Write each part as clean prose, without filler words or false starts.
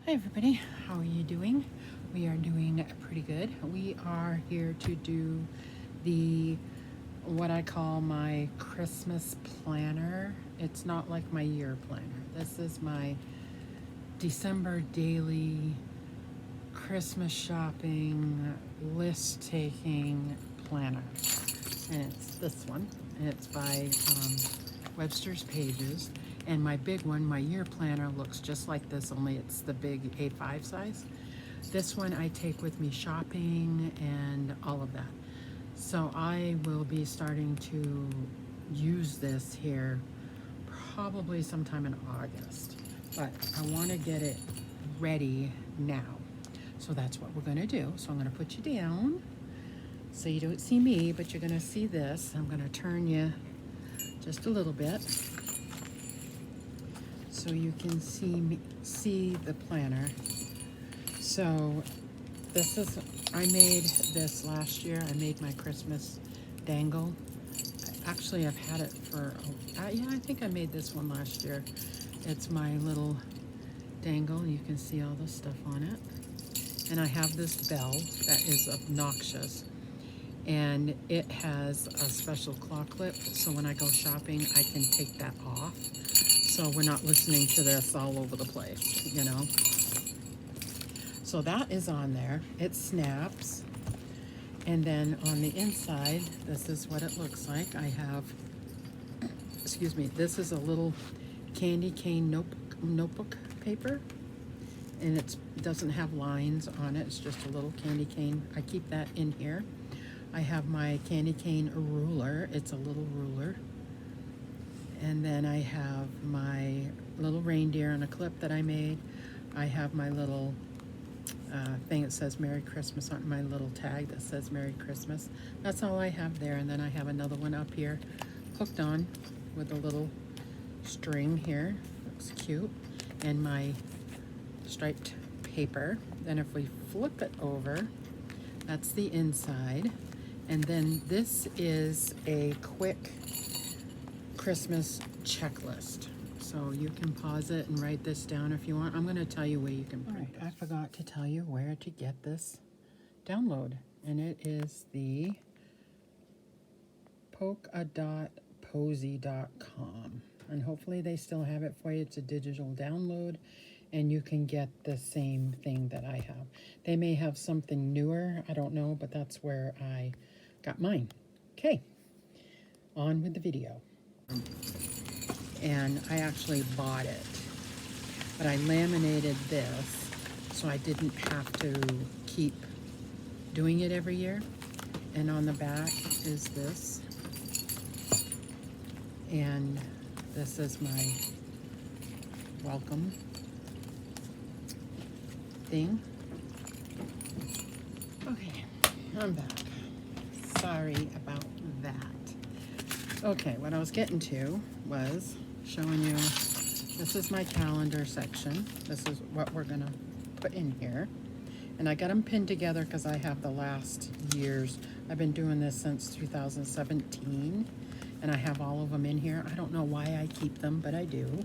Hi everybody, how are you doing? We are doing pretty good. We are here to do the what I call my Christmas planner. It's not like my year planner. This is my December daily Christmas shopping list taking planner. And it's this one. And it's by Webster's Pages. And my big one, my year planner, looks just like this, only it's the big A5 size. This one I take with me shopping and all of that. So I will be starting to use this here probably sometime in August. But I want to get it ready now. So that's what we're going to do. So I'm going to put you down so you don't see me, but you're going to see this. I'm going to turn you just a little bit so you can see the planner. So this is, I made this last year. I made my Christmas dangle. Actually, I've had it for, yeah, I think I made this one last year. It's my little dangle. You can see all the stuff on it. And I have this bell that is obnoxious. And it has a special claw clip, so when I go shopping, I can take that off. So we're not listening to this all over the place, you know. So that is on there. It snaps. And then on the inside, this is what it looks like. I have, excuse me, this is a little candy cane notebook paper. And it doesn't have lines on it. It's just a little candy cane. I keep that in here. I have my candy cane ruler. It's a little ruler. And then I have my little reindeer on a clip that I made. I have my little thing that says Merry Christmas on my little tag that says Merry Christmas. That's all I have there. And then I have another one up here hooked on with a little string here. Looks cute. And my striped paper. Then if we flip it over, that's the inside. And then this is a quick Christmas checklist. So you can pause it and write this down if you want. I'm going to tell you where you can print it. I forgot to tell you where to get this download. And it is the polka.posy.com. And hopefully they still have it for you. It's a digital download. And you can get the same thing that I have. They may have something newer. I don't know. But that's where I got mine. Okay. On with the video. And I actually bought it, but I laminated this so I didn't have to keep doing it every year. And on the back is this, and this is my welcome thing. Okay, I'm back. Sorry about that. Okay, what I was getting to was showing you, this is my calendar section. This is what we're gonna put in here. And I got them pinned together because I have the last years. I've been doing this since 2017, and I have all of them in here. I don't know why I keep them, but I do.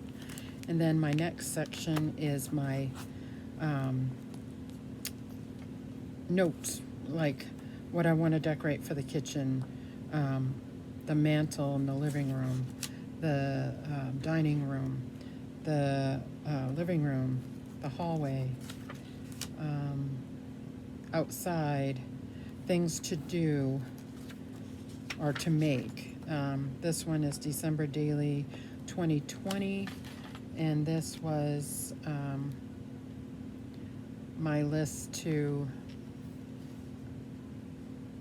And then my next section is my notes, like what I want to decorate for the kitchen, the mantle in the living room, the dining room, the living room, the hallway, outside, things to do or to make. This one is December Daily 2020, and this was my list to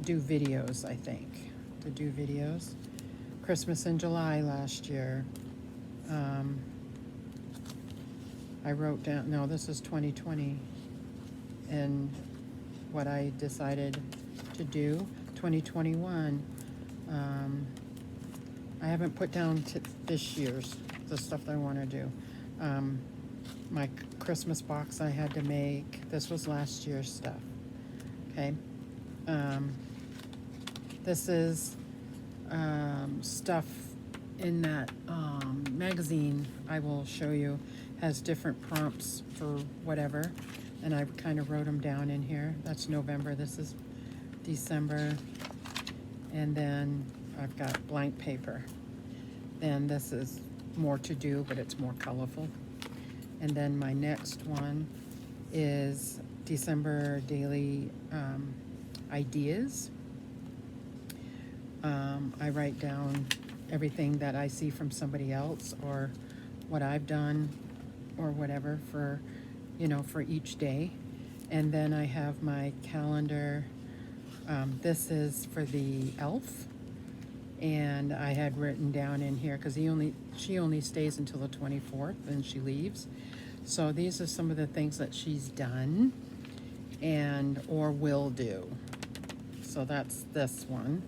do videos, I think. To do videos. Christmas in July last year. I wrote down, no, this is 2020, and what I decided to do. 2021, I haven't put down this year's, the stuff that I want to do. My Christmas box I had to make, this was last year's stuff, okay? This is stuff in that magazine I will show you, has different prompts for whatever, and I kind of wrote them down in here. That's November. This is December, and then I've got blank paper. Then this is more to do, but it's more colorful. And then my next one is December daily ideas. I write down everything that I see from somebody else or what I've done or whatever for, for each day. And then I have my calendar. This is for the elf. And I had written down in here, because she only stays until the 24th, and she leaves. So these are some of the things that she's done and or will do. So that's this one.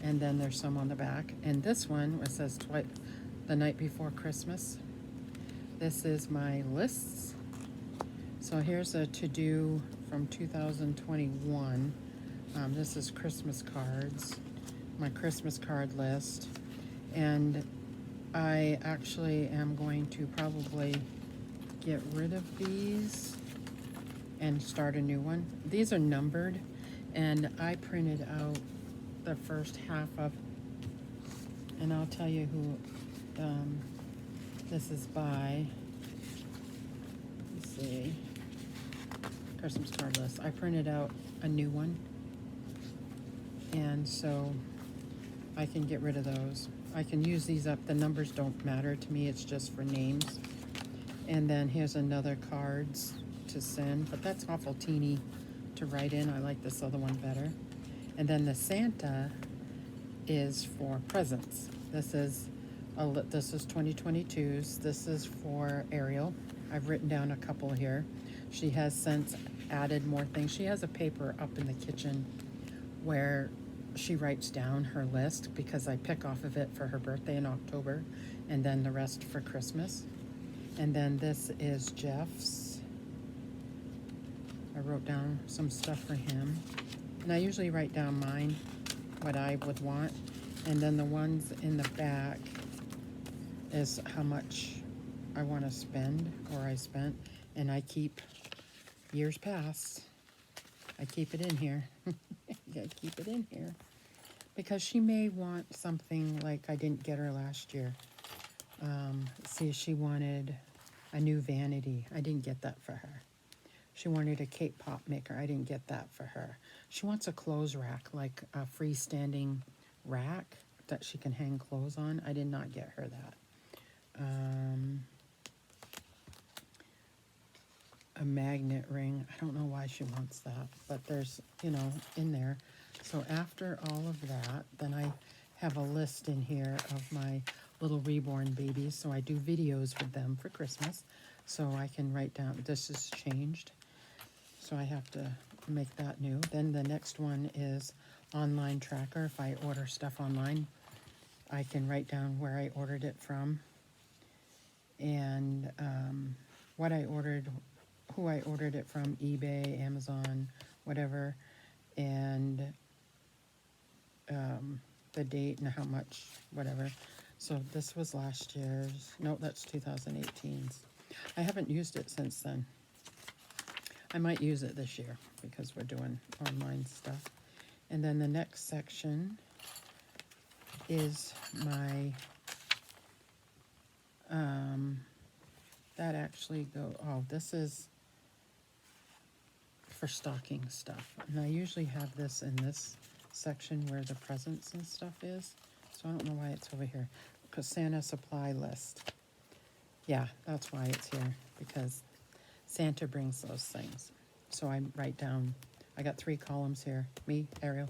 And then there's some on the back. And this one, it says the night before Christmas. This is my lists. So here's a to-do from 2021. This is Christmas cards, my Christmas card list. And I actually am going to probably get rid of these and start a new one. These are numbered, and I printed out the first half of, and I'll tell you who this is by. Let's see, Christmas card list. I printed out a new one, and so I can get rid of those. I can use these up. The numbers don't matter to me. It's just for names. And then here's another cards to send, but that's awful teeny to write in. I like this other one better. And then the Santa is for presents. This is 2022's. This is for Ariel. I've written down a couple here. She has since added more things. She has a paper up in the kitchen where she writes down her list, because I pick off of it for her birthday in October, and then the rest for Christmas. And then this is Jeff's. I wrote down some stuff for him. And I usually write down mine, what I would want. And then the ones in the back is how much I want to spend, or I spent. And I keep, years past, I keep it in here. I keep it in here. Because she may want something like I didn't get her last year. See, she wanted a new vanity. I didn't get that for her. She wanted a cake pop maker. I didn't get that for her. She wants a clothes rack, like a freestanding rack that she can hang clothes on. I did not get her that. A magnet ring. I don't know why she wants that, but there's, in there. So after all of that, then I have a list in here of my little reborn babies. So I do videos with them for Christmas. So I can write down, this is changed. So I have to make that new. Then the next one is online tracker. If I order stuff online, I can write down where I ordered it from, and what I ordered, who I ordered it from, eBay, Amazon, whatever, and the date and how much, whatever. So this was last year's. No, that's 2018's. I haven't used it since then. I might use it this year because we're doing online stuff. And then the next section is my, this is for stocking stuff. And I usually have this in this section where the presents and stuff is. So I don't know why it's over here. Because Santa supply list. Yeah, that's why it's here, because Santa brings those things. So I write down, I got 3 columns here. Me, Ariel,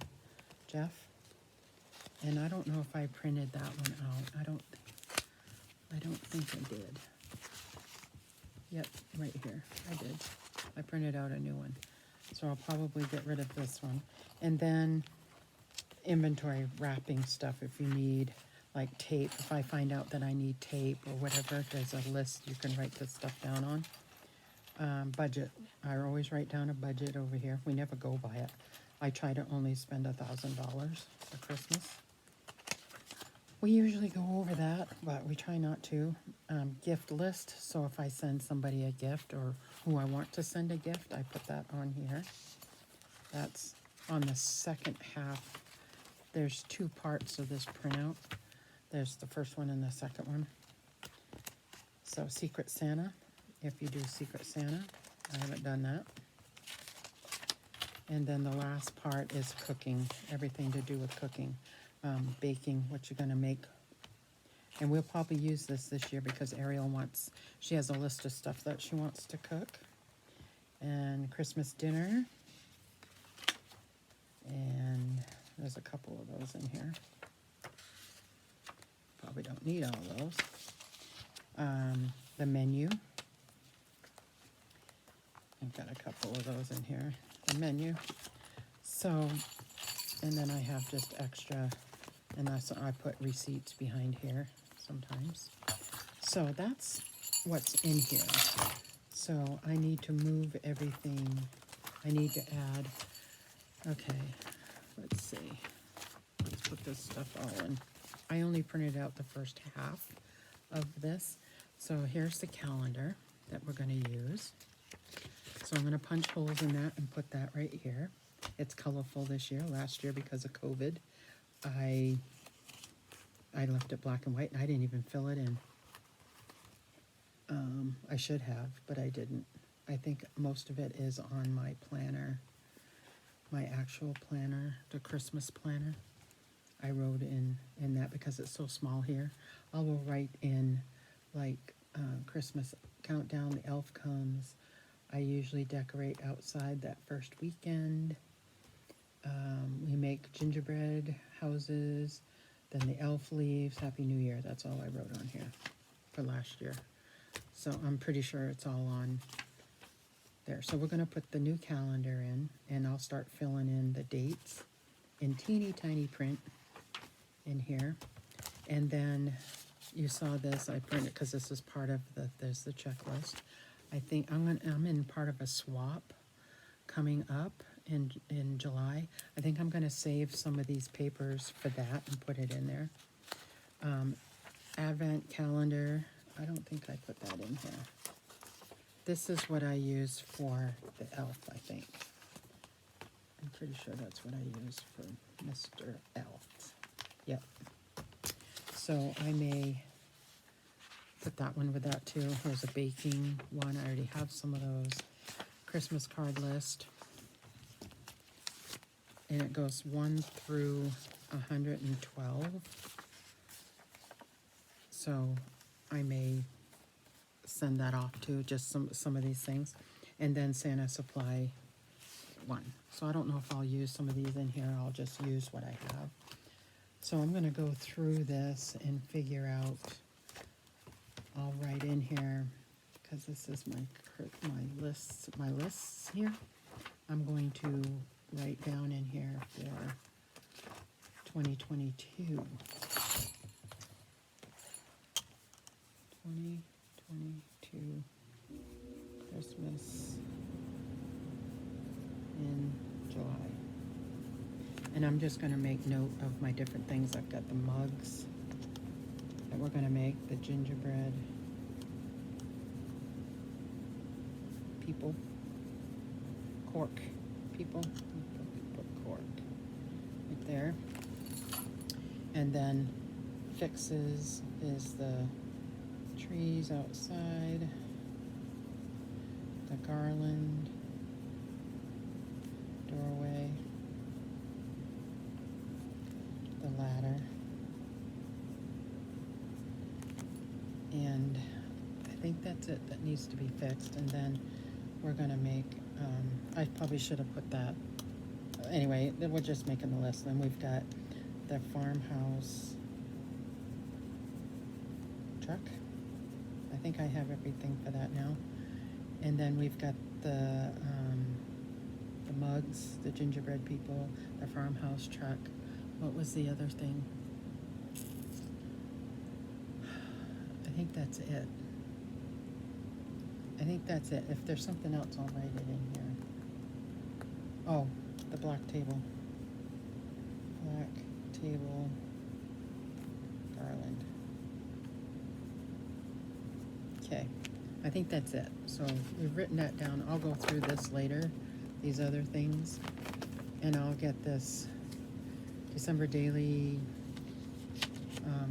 Jeff. And I don't know if I printed that one out. I don't think I did. Yep, right here. I did. I printed out a new one. So I'll probably get rid of this one. And then inventory wrapping stuff if you need, like tape. If I find out that I need tape or whatever, there's a list you can write this stuff down on. Budget. I always write down a budget over here. We never go by it. I try to only spend $1,000 for Christmas. We usually go over that, but we try not to. Gift list, so if I send somebody a gift or who I want to send a gift, I put that on here. That's on the second half. There's two parts of this printout. There's the first one and the second one. So Secret Santa, if you do Secret Santa, I haven't done that. And then the last part is cooking, everything to do with cooking, baking, what you're gonna make. And we'll probably use this year because Ariel wants, she has a list of stuff that she wants to cook. And Christmas dinner. And there's a couple of those in here. Probably don't need all those. The menu. I've got a couple of those in here. The menu. So, and then I have just extra, and that's, I put receipts behind here sometimes. So that's what's in here. So I need to move everything. I need to add, okay, let's see. Let's put this stuff all in. I only printed out the first half of this. So here's the calendar that we're going to use. So I'm going to punch holes in that and put that right here. It's colorful this year. Last year, because of COVID, I left it black and white, and I didn't even fill it in. I should have, but I didn't. I think most of it is on my planner, my actual planner, the Christmas planner. I wrote in that because it's so small here. I will write in like Christmas countdown, the elf comes. I usually decorate outside that first weekend. We make gingerbread houses, then the elf leaves, Happy New Year. That's all I wrote on here for last year. So I'm pretty sure it's all on there. So we're going to put the new calendar in, and I'll start filling in the dates in teeny tiny print in here. And then you saw this, I printed because this is part of there's the checklist. I think I'm in part of a swap coming up in July. I think I'm going to save some of these papers for that and put it in there. Advent calendar, I don't think I put that in here. This is what I use for the elf, I think. I'm pretty sure that's what I use for Mr. Elf. Yep. So I may put that one with that too. Here's a baking one. I already have some of those. Christmas card list. And it goes 1 through 112. So I may send that off too, just some of these things. And then Santa supply one. So I don't know if I'll use some of these in here. I'll just use what I have. So I'm going to go through this and figure out. I'll write in here, because this is my lists here. I'm going to write down in here for 2022. 2022 Christmas in July. And I'm just going to make note of my different things. I've got the mugs that we're going to make, the gingerbread people, cork people, put cork right there. And then fixes is the trees outside, the garland, doorway, the ladder, and I think that's it that needs to be fixed. And then we're gonna make, I probably should have put that, anyway, then we're just making the list. Then we've got the farmhouse truck. I think I have everything for that now. And then we've got the mugs, the gingerbread people, the farmhouse truck. What was the other thing? I think that's it. I think that's it. If there's something else, I'll write it in here. Oh, the black table. Black table Okay, I think that's it. So we've written that down. I'll go through this later, these other things, and I'll get this December daily,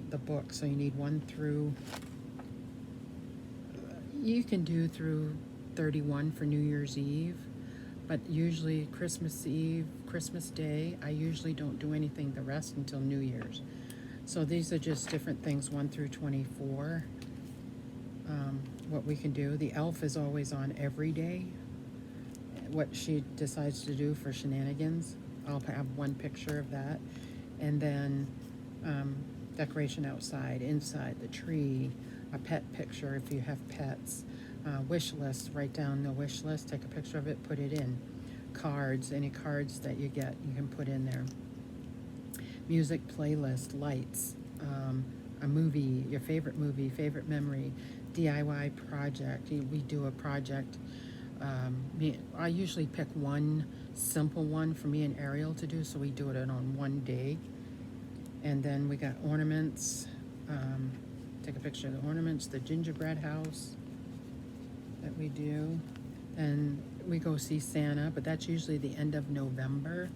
the book. So you need 1 through, you can do through 31 for New Year's Eve, but usually Christmas Eve, Christmas Day, I usually don't do anything the rest until New Year's. So these are just different things, 1 through 24. What we can do. The elf is always on every day. What she decides to do for shenanigans, I'll have one picture of that. And then decoration outside, inside, the tree, a pet picture if you have pets, wish list, write down the wish list, take a picture of it, put it in. Cards, any cards that you get, you can put in there. Music playlist, lights, a movie, your favorite movie, favorite memory, DIY project. We do a project. I usually pick one simple one for me and Ariel to do, so we do it on one day. And then we got ornaments. Take a picture of the ornaments, the gingerbread house that we do. And we go see Santa, but that's usually the end of November.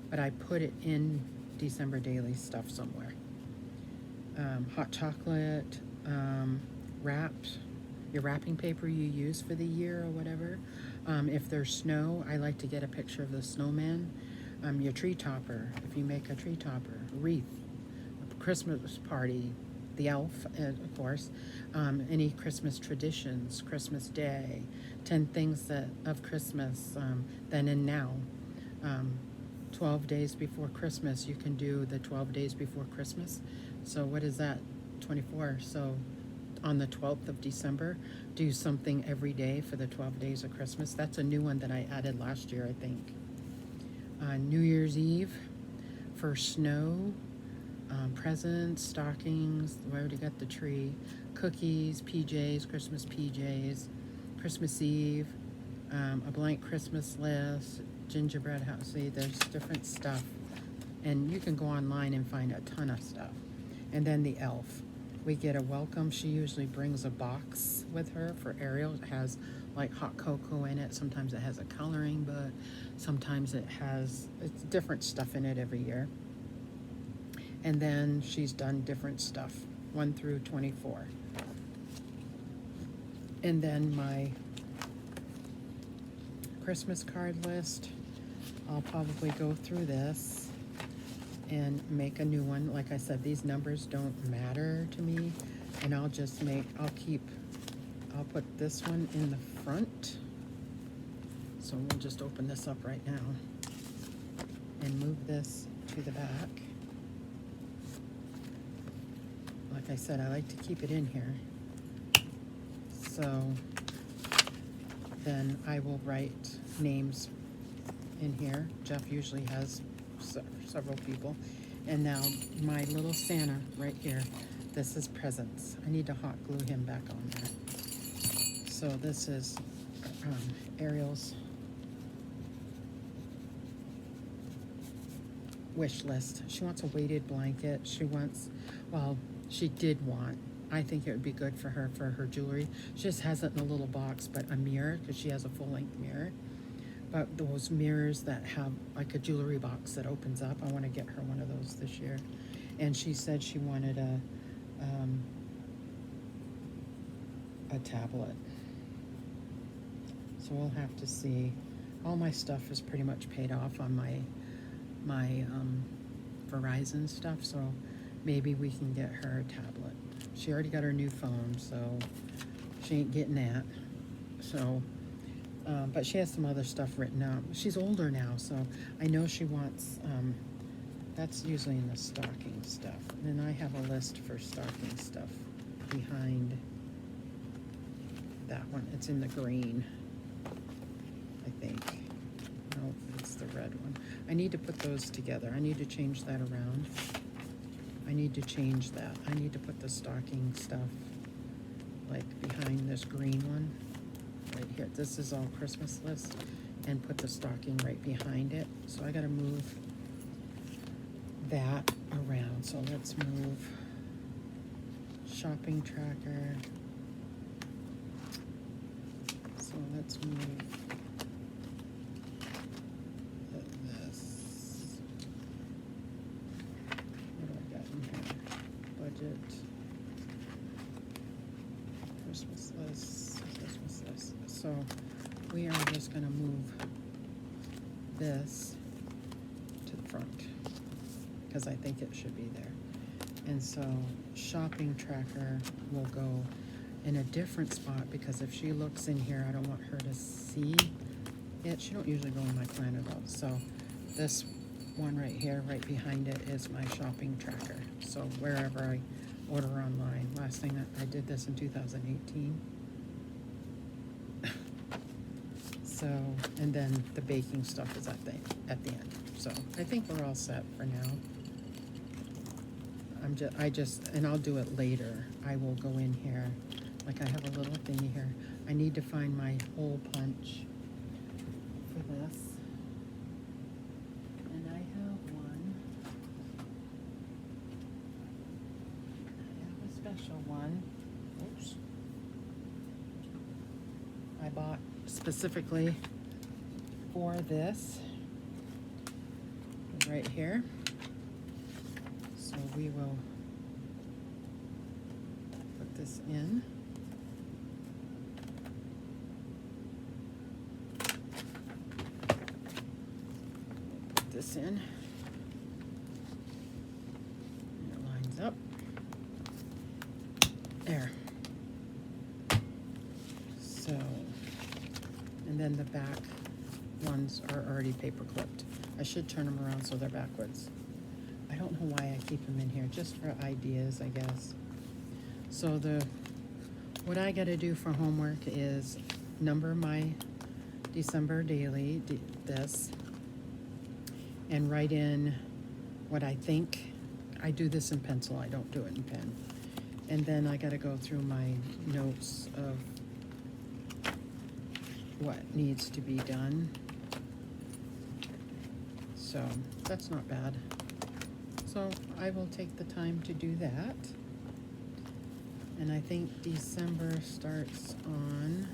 But I put it in December daily stuff somewhere. Hot chocolate, wrapped, your wrapping paper you use for the year or whatever. If there's snow, I like to get a picture of the snowman. Your tree topper, if you make a tree topper, wreath, a Christmas party, the elf, of course, any Christmas traditions, Christmas Day, 10 things that of Christmas, then and now. 12 days before Christmas, you can do the 12 days before Christmas. So what is that? 24. So on the 12th of December, do something every day for the 12 days of Christmas. That's a new one that I added last year, I think. New Year's Eve for snow, presents, stockings. We already got the tree. Cookies, PJs, Christmas PJs. Christmas Eve, a blank Christmas list, gingerbread house. See, there's different stuff. And you can go online and find a ton of stuff. And then the elf. We get a welcome. She usually brings a box with her for Ariel. It has like hot cocoa in it. Sometimes it has a coloring book. Sometimes it's different stuff in it every year. And then she's done different stuff, 1 through 24. And then my Christmas card list, I'll probably go through this and make a new one. Like I said, these numbers don't matter to me, and I'll put this one in the front. So we'll just open this up right now and move this to the back. Like I said, I like to keep it in here. So then I will write names in here. Jeff usually has several people. And now my little Santa right here. This is presents. I need to hot glue him back on there. So this is Ariel's wish list. She wants a weighted blanket. She did want, I think it would be good for her jewelry. She just has it in a little box, but a mirror, because she has a full-length mirror. But those mirrors that have like a jewelry box that opens up, I want to get her one of those this year. And she said she wanted a tablet. So we'll have to see. All my stuff is pretty much paid off on my Verizon stuff, so maybe we can get her a tablet. She already got her new phone, so she ain't getting that. So, but she has some other stuff written out. She's older now, so I know she wants, that's usually in the stocking stuff. And then I have a list for stocking stuff behind that one. It's in the green, I think. No, it's the red one. I need to put those together. I need to change that around. I need to change that. I need to put the stocking stuff like behind this green one right here. This is all Christmas list, and put the stocking right behind it. So I gotta move that around. So let's move shopping tracker. let's move this. What do I got in here? Budget. Christmas list. Christmas list. So we are just going to move this to the front because I think it should be there. And so shopping tracker will go in a different spot because if she looks in here, I don't want her to see it. She don't usually go in my planner though. So this one right here, right behind it, is my shopping tracker. So wherever I order online. Last thing that I did this in 2018. So, and then the baking stuff is at the end. So I think we're all set for now. And I'll do it later. I will go in here. Like I have a little thingy here. I need to find my hole punch for this. And I have one. I have a special one. Oops. I bought specifically for this. Right here. So we will put this in. Put this in. And it lines up. There. So, and then the back ones are already paper clipped. I should turn them around so they're backwards. I don't know why I keep them in here, just for ideas, I guess. So what I gotta do for homework is number my December daily, this, and write in what I think. I do this in pencil, I don't do it in pen. And then I gotta go through my notes of what needs to be done. So that's not bad. So I will take the time to do that. And I think December starts on,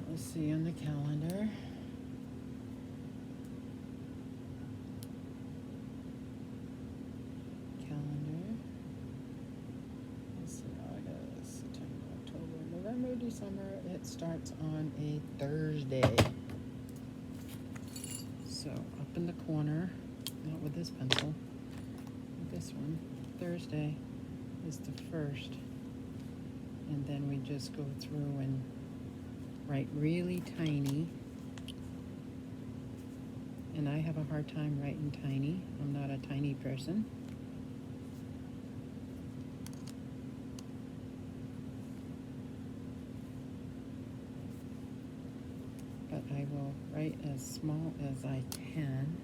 let's see on the calendar. Let's see, August, September, October, November, December. It starts on a Thursday. So up in the corner, not with this pencil, with this one, Thursday is the 1st. And then we just go through and write really tiny. And I have a hard time writing tiny. I'm not a tiny person. But I will write as small as I can.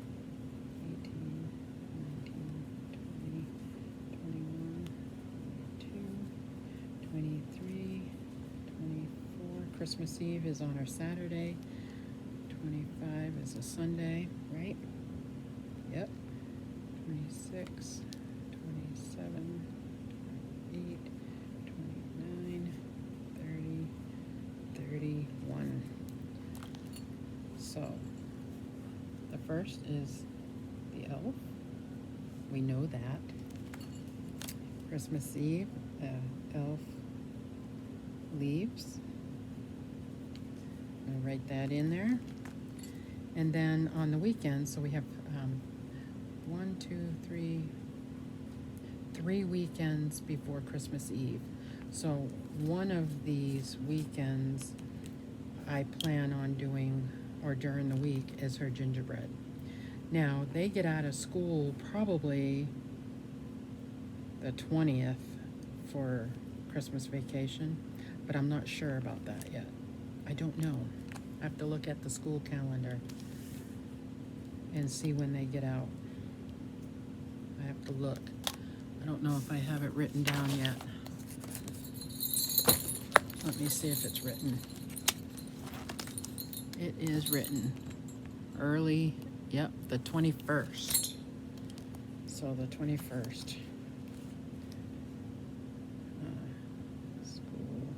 18, 19, 20, 21, 22, 23, 24. Christmas Eve is on our Saturday. 25 is a Sunday, right? Yep. 26, 27, 28, 29, 30, 31. So, the first is the elf. We know that. Christmas Eve, the elf leaves. I'll write that in there. And then on the weekends, so we have 3 weekends before Christmas Eve. So one of these weekends I plan on doing, or during the week, is her gingerbread. Now, they get out of school probably the 20th for Christmas vacation, but I'm not sure about that yet. I don't know. I have to look at the school calendar and see when they get out. I have to look. I don't know if I have it written down yet. Let me see if it's written. It is written. Early, yep, the 21st. So the 21st. School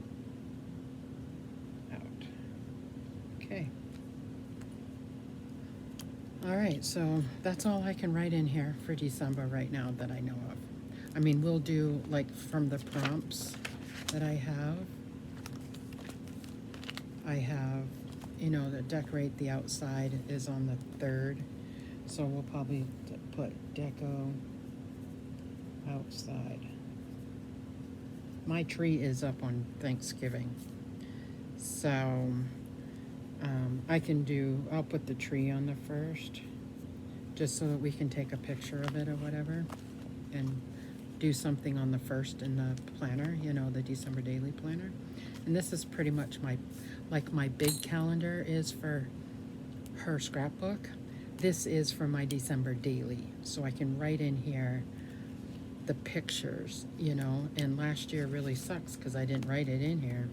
All right, so that's all I can write in here for December right now that I know of. I mean, we'll do like from the prompts that I have, you know, the decorate the outside is on the 3rd. So we'll probably put deco outside. My tree is up on Thanksgiving. So I'll put the tree on the 1st, just so that we can take a picture of it or whatever, and do something on the 1st in the planner, you know, the December daily planner. And this is pretty much my big calendar is for her scrapbook. This is for my December daily, so I can write in here the pictures, you know, and last year really sucks because I didn't write it in here.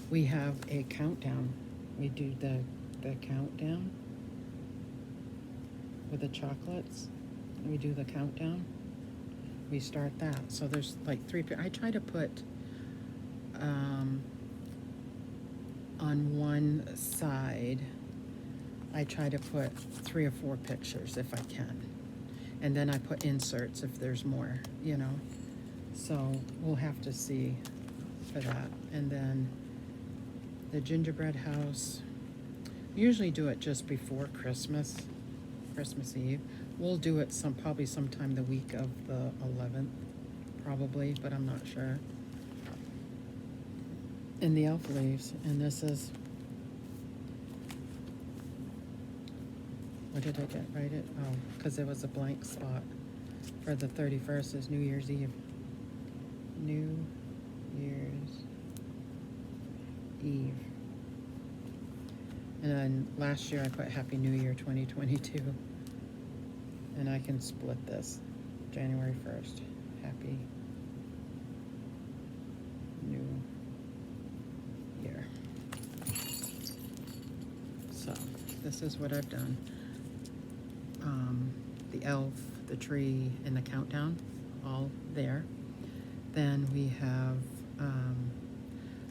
We have a countdown. We do the countdown with the chocolates. We do the countdown. We start that. So there's like 3. I try to put on one side, I try to put 3 or 4 pictures if I can. And then I put inserts if there's more, you know. So we'll have to see for that. And then the gingerbread house. Usually do it just before Christmas Eve. We'll do it probably sometime the week of the 11th, probably, but I'm not sure. And the elf leaves, and this is, what did I get? Write it? Oh, because there was a blank spot for the 31st is New Year's Eve. New Year's Eve. And then last year I put Happy New Year 2022. And I can split this. January 1st. Happy New Year. So this is what I've done. The elf, the tree, and the countdown, all there. Then we have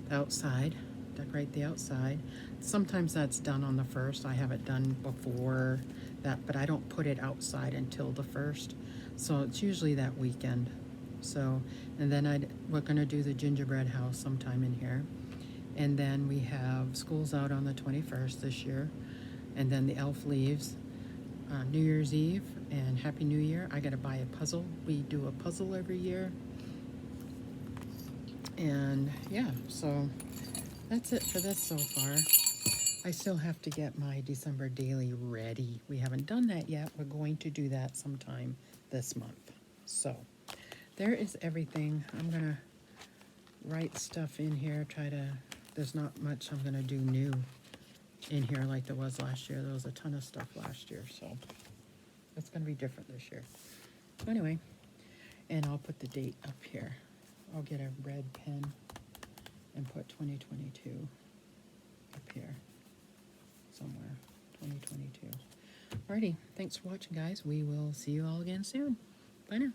the outside, decorate the outside. Sometimes that's done on the 1st. I have it done before that, but I don't put it outside until the 1st. So it's usually that weekend. So, and then we're gonna do the gingerbread house sometime in here. And then we have school's out on the 21st this year. And then the elf leaves. New Year's Eve and Happy New Year. I gotta buy a puzzle. We do a puzzle every year. And yeah, so that's it for this so far. I still have to get my December daily ready. We haven't done that yet. We're going to do that sometime this month. So there is everything. I'm gonna write stuff in here, there's not much I'm gonna do new in here like there was last year. There was a ton of stuff last year, so it's gonna be different this year. Anyway, and I'll put the date up here. I'll get a red pen and put 2022 up here somewhere, 2022. Alrighty, thanks for watching, guys. We will see you all again soon. Bye now.